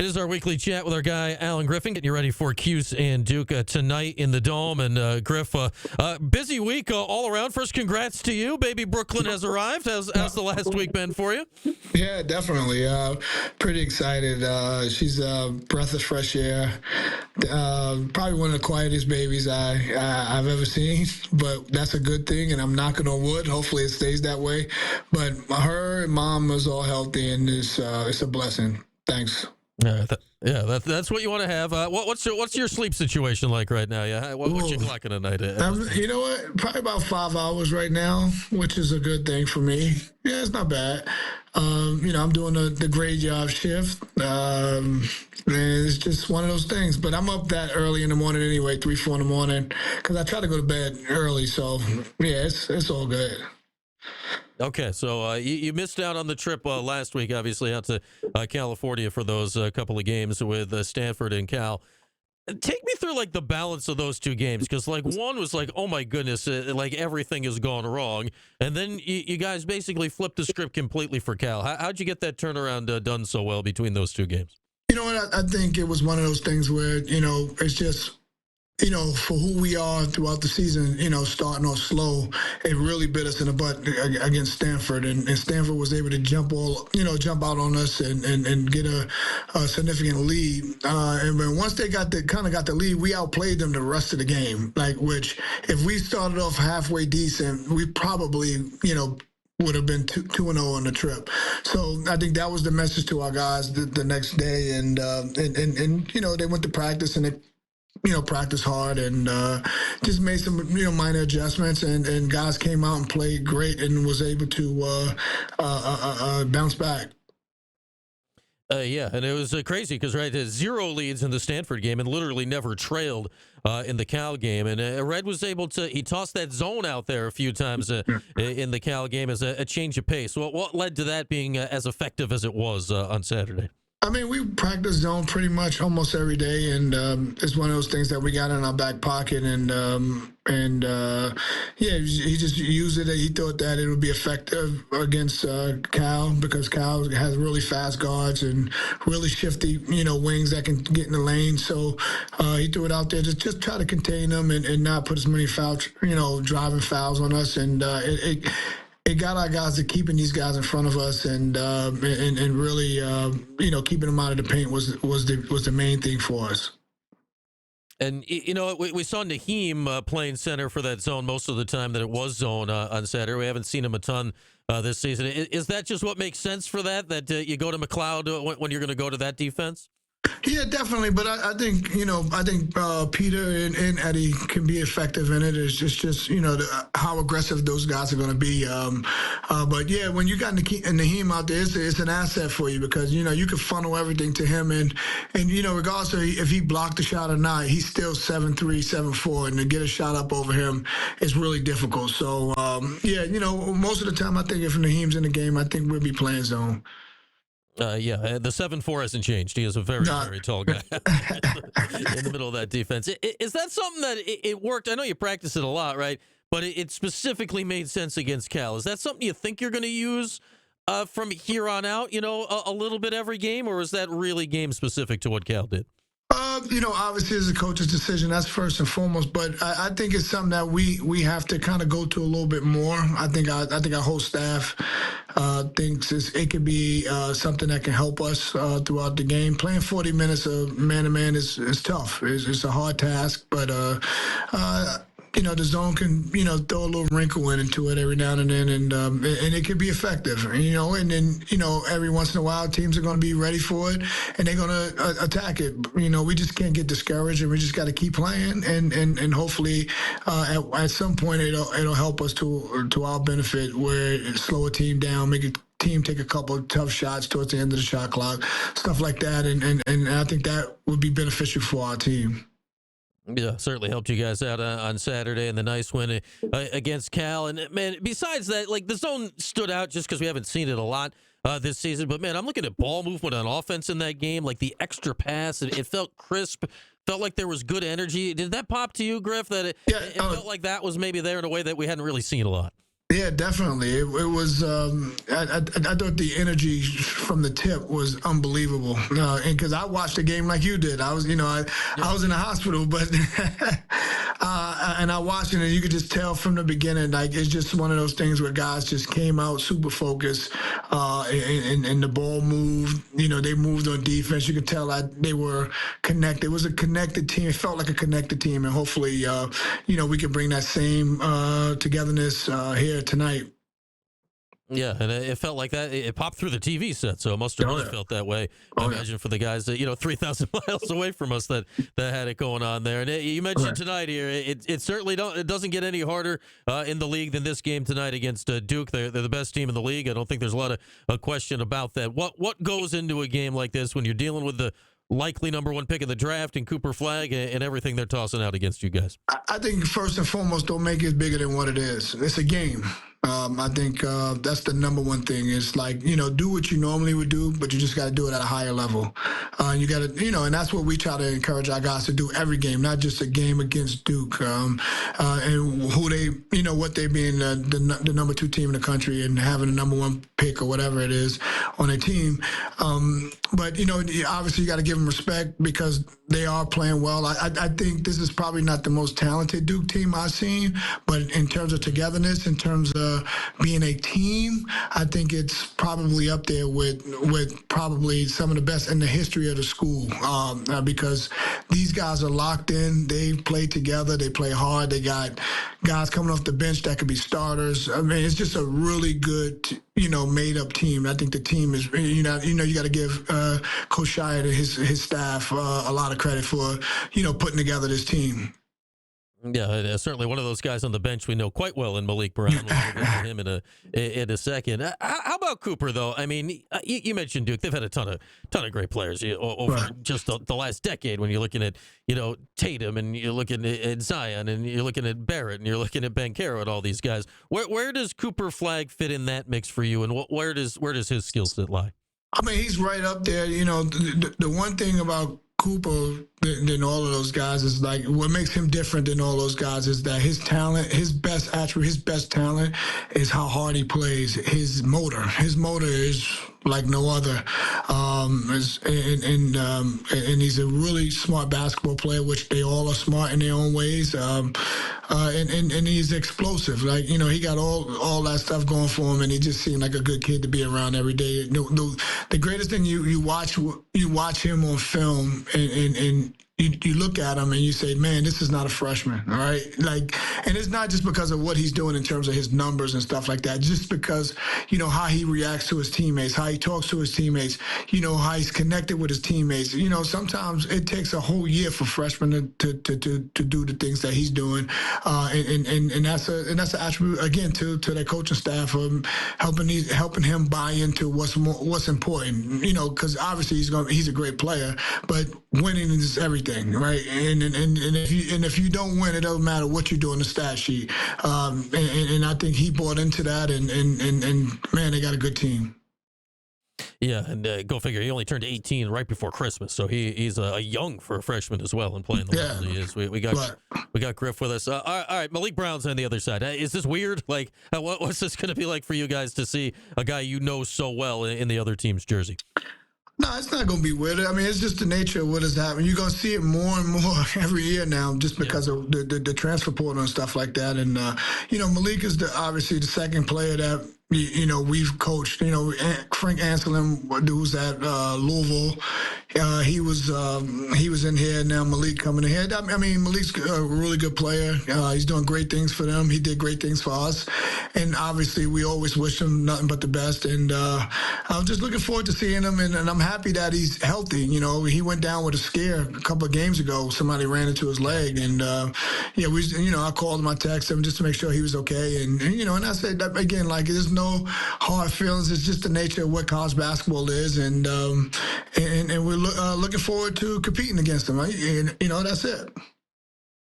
is our weekly chat with our guy, Alan Griffin, getting you ready for Cuse and Duke tonight in the Dome. And Griff, busy week all around. First, congrats to you. Baby Brooklyn has arrived. How's the last week been for you? Yeah, definitely. Pretty excited. She's a breath of fresh air. Probably one of the quietest babies I've ever seen, but that's a good thing, and I'm knocking on wood. Hopefully it stays that way. But her and mom is all healthy, and it's a blessing. Thanks. That's what you want to have. What's your sleep situation like right now? Yeah, what you clocking a night? You know what? Probably about 5 hours right now, which is a good thing for me. Yeah, it's not bad. I'm doing the graveyard shift. And it's just one of those things. But I'm up that early in the morning anyway, 3, 4 in the morning, because I try to go to bed early. So yeah, it's all good. Okay, so you missed out on the trip last week, obviously, out to California for those couple of games with Stanford and Cal. Take me through, like, the balance of those two games, because, like, one was like, oh, my goodness, like, everything has gone wrong, and then you guys basically flipped the script completely for Cal. How'd you get that turnaround done so well between those two games? You know what? I think it was one of those things where, it's just, for who we are throughout the season, starting off slow, it really bit us in the butt against Stanford. And Stanford was able to jump out on us and get a significant lead. And then once they got the lead, we outplayed them the rest of the game. Which if we started off halfway decent, we probably, would have been 2-0 on the trip. So I think that was the message to our guys the next day. And they went to practice and they practice hard and just made some, minor adjustments and guys came out and played great and was able to bounce back. Yeah, and it was crazy because, right, 0 leads in the Stanford game and literally never trailed in the Cal game. And Red was able to, he tossed that zone out there a few times in the Cal game as a change of pace. What led to that being as effective as it was on Saturday? I mean, we practice zone pretty much almost every day, and it's one of those things that we got in our back pocket. And he just used it. He thought that it would be effective against Cal because Cal has really fast guards and really shifty, wings that can get in the lane. So he threw it out there to just try to contain them and not put as many fouls, driving fouls on us. And it got our guys to keeping these guys in front of us and really, keeping them out of the paint was the main thing for us. And, we saw Naheem playing center for that zone most of the time that it was zone on Saturday. We haven't seen him a ton this season. Is that just what makes sense for that you go to McLeod when you're going to go to that defense? Yeah, definitely. But I think, Peter and Eddie can be effective in it. It's just how aggressive those guys are going to be. But, yeah, when you got Naheem out there, it's an asset for you because, you can funnel everything to him. And regardless of if he blocked the shot or not, he's still 7'3", 7'4", and to get a shot up over him is really difficult. So, most of the time I think if Naheem's in the game, I think we'll be playing zone. The 7'4" hasn't changed. He is a very, very tall guy in the middle of that defense. Is that something that it worked? I know you practice it a lot, right? But it specifically made sense against Cal. Is that something you think you're going to use from here on out, a little bit every game? Or is that really game specific to what Cal did? Obviously it's a coach's decision. That's first and foremost. But I think it's something that we have to kind of go to a little bit more. I think our whole staff thinks it could be something that can help us throughout the game. Playing 40 minutes of man-to-man is tough. It's a hard task. But the zone can, throw a little wrinkle into it every now and then, and it can be effective, and then, every once in a while teams are going to be ready for it and they're going to attack it. We just can't get discouraged and we just got to keep playing and hopefully at some point it'll help us to our benefit where slow a team down, make a team take a couple of tough shots towards the end of the shot clock, stuff like that. And I think that would be beneficial for our team. Yeah, certainly helped you guys out on Saturday and the nice win against Cal. And, man, besides that, like, the zone stood out just because we haven't seen it a lot this season. But, man, I'm looking at ball movement on offense in that game, like the extra pass. It felt crisp, felt like there was good energy. Did that pop to you, Griff, that it felt like that was maybe there in a way that we hadn't really seen a lot? Yeah, definitely. It was. I thought the energy from the tip was unbelievable, and because I watched the game like you did, I was, I was in the hospital, but and I watched it, and you could just tell from the beginning, like it's just one of those things where guys just came out super focused, and the ball moved. They moved on defense. You could tell that they were connected. It was a connected team. It felt like a connected team, and hopefully, we can bring that same togetherness here tonight. Yeah, and it felt like that. It popped through the TV set, so it must have Oh really yeah. felt that way. I Oh yeah. imagine for the guys that 3,000 miles away from us that had it going on there. And you mentioned Right. tonight here, it certainly it doesn't get any harder in the league than this game tonight against Duke. They're the best team in the league. I don't think there's a lot of a question about that. What goes into a game like this when you're dealing with the likely number one pick of the draft and Cooper Flag and everything they're tossing out against you guys? I think first and foremost, don't make it bigger than what it is. It's a game. I think that's the number one thing. It's like, do what you normally would do, but you just got to do it at a higher level. You got to, and that's what we try to encourage our guys to do every game, not just a game against Duke, and who they, what they being the number two team in the country and having the number one pick or whatever it is on a team. But, obviously you got to give them respect because they are playing well. I think this is probably not the most talented Duke team I've seen, but in terms of togetherness, in terms of being a team, I think it's probably up there with probably some of the best in the history of the school, because these guys are locked in. They play together. They play hard. They got guys coming off the bench that could be starters. I mean, it's just a really good, made up team. I think the team is, you got to give Coach Shire and his staff a lot of credit for, putting together this team. Yeah, certainly one of those guys on the bench we know quite well in Malik Brown. We'll get to him in a second. How about Cooper, though? I mean, you mentioned Duke. They've had a ton of great players over Right. just the last decade. When you're looking at Tatum and you're looking at Zion and you're looking at Barrett and you're looking at Banchero and all these guys. Where does Cooper Flag fit in that mix for you, and where does his skill set lie? I mean, he's right up there. The one thing about Cooper than all of those guys is like what makes him different than all those guys is that his talent, his best attribute, his best talent is how hard he plays. His motor is like no other. And he's a really smart basketball player, which they all are smart in their own ways. And he's explosive. Like, he got all that stuff going for him, and he just seemed like a good kid to be around every day. The greatest thing you watch him on film, and you look at him and you say, man, this is not a freshman, all right? Like, and it's not just because of what he's doing in terms of his numbers and stuff like that, just because, how he reacts to his teammates, how he talks to his teammates, how he's connected with his teammates. Sometimes it takes a whole year for freshmen to do the things that he's doing. And that's an attribute, again, to their coaching staff, helping him buy into what's important, because obviously he's a great player, but winning is everything. Right, and if you don't win, it doesn't matter what you do on the stat sheet. And I think he bought into that, and man, they got a good team. Yeah, and go figure. He only turned 18 right before Christmas, so he's young for a freshman as well and playing the level he is. We got Griff with us. All right, Malik Brown's on the other side. Is this weird? Like, what's this going to be like for you guys to see a guy so well in the other team's jersey? No, it's not going to be weird. I mean, it's just the nature of what is happening. You're going to see it more and more every year now just because of the transfer portal and stuff like that. And, Malik is obviously the second player that, we've coached. Frank Anselm, who's at Louisville, he was in here. Now Malik coming in here. I mean, Malik's a really good player. He's doing great things for them. He did great things for us, and obviously we always wish him nothing but the best. And I'm just looking forward to seeing him, and I'm happy that he's healthy. He went down with a scare a couple of games ago. Somebody ran into his leg, and I called him, I texted him just to make sure he was okay, and I said that again, like there's no hard feelings. It's just the nature of what college basketball is, and we're looking forward to competing against him. Right? And that's it.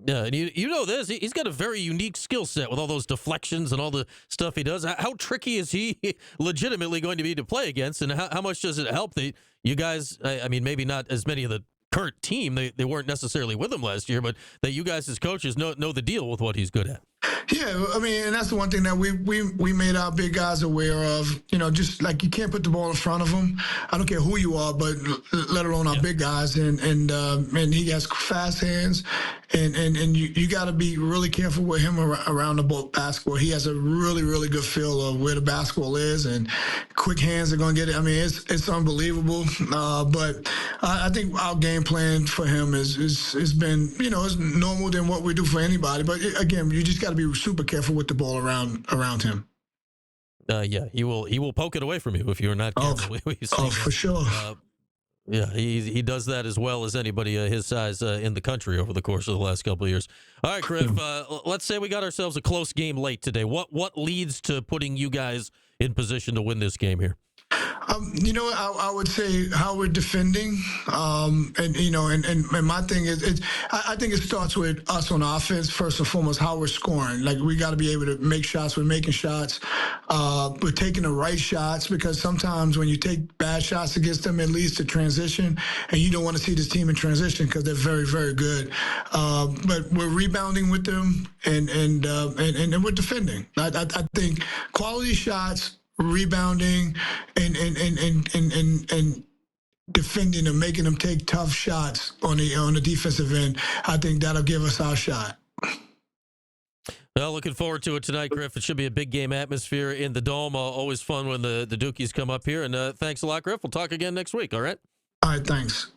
Yeah, and you know this. He's got a very unique skill set with all those deflections and all the stuff he does. How tricky is he legitimately going to be to play against, and how much does it help that you guys, I mean, maybe not as many of the current team, they weren't necessarily with him last year, but that you guys as coaches know the deal with what he's good at? Yeah, I mean, and that's the one thing that we made our big guys aware of. Just like you can't put the ball in front of them. I don't care who you are, but let alone our Yeah. big guys. And he has fast hands, and you got to be really careful with him around the basketball. He has a really good feel of where the basketball is, and quick hands are going to get it. I mean, it's unbelievable. But I think our game plan for him is been it's normal than what we do for anybody. But again, you just got to be super careful with the ball around him. Yeah, he will poke it away from you if you're not Oh, careful. We've seen for sure. Yeah, he does that as well as anybody his size in the country over the course of the last couple of years. All right, Griff, let's say we got ourselves a close game late today. What leads to putting you guys in position to win this game here? I would say how we're defending, and my thing is, I think it starts with us on offense first and foremost. How we're scoring, like we got to be able to make shots. We're making shots. We're taking the right shots because sometimes when you take bad shots against them, it leads to transition, and you don't want to see this team in transition because they're very good. But we're rebounding with them, and we're defending. I think quality shots, rebounding, and defending and making them take tough shots on the defensive end. I think that'll give us our shot. Well, looking forward to it tonight, Griff. It should be a big game atmosphere in the Dome. Always fun when the Dukies come up here. And thanks a lot, Griff. We'll talk again next week, all right? All right, thanks.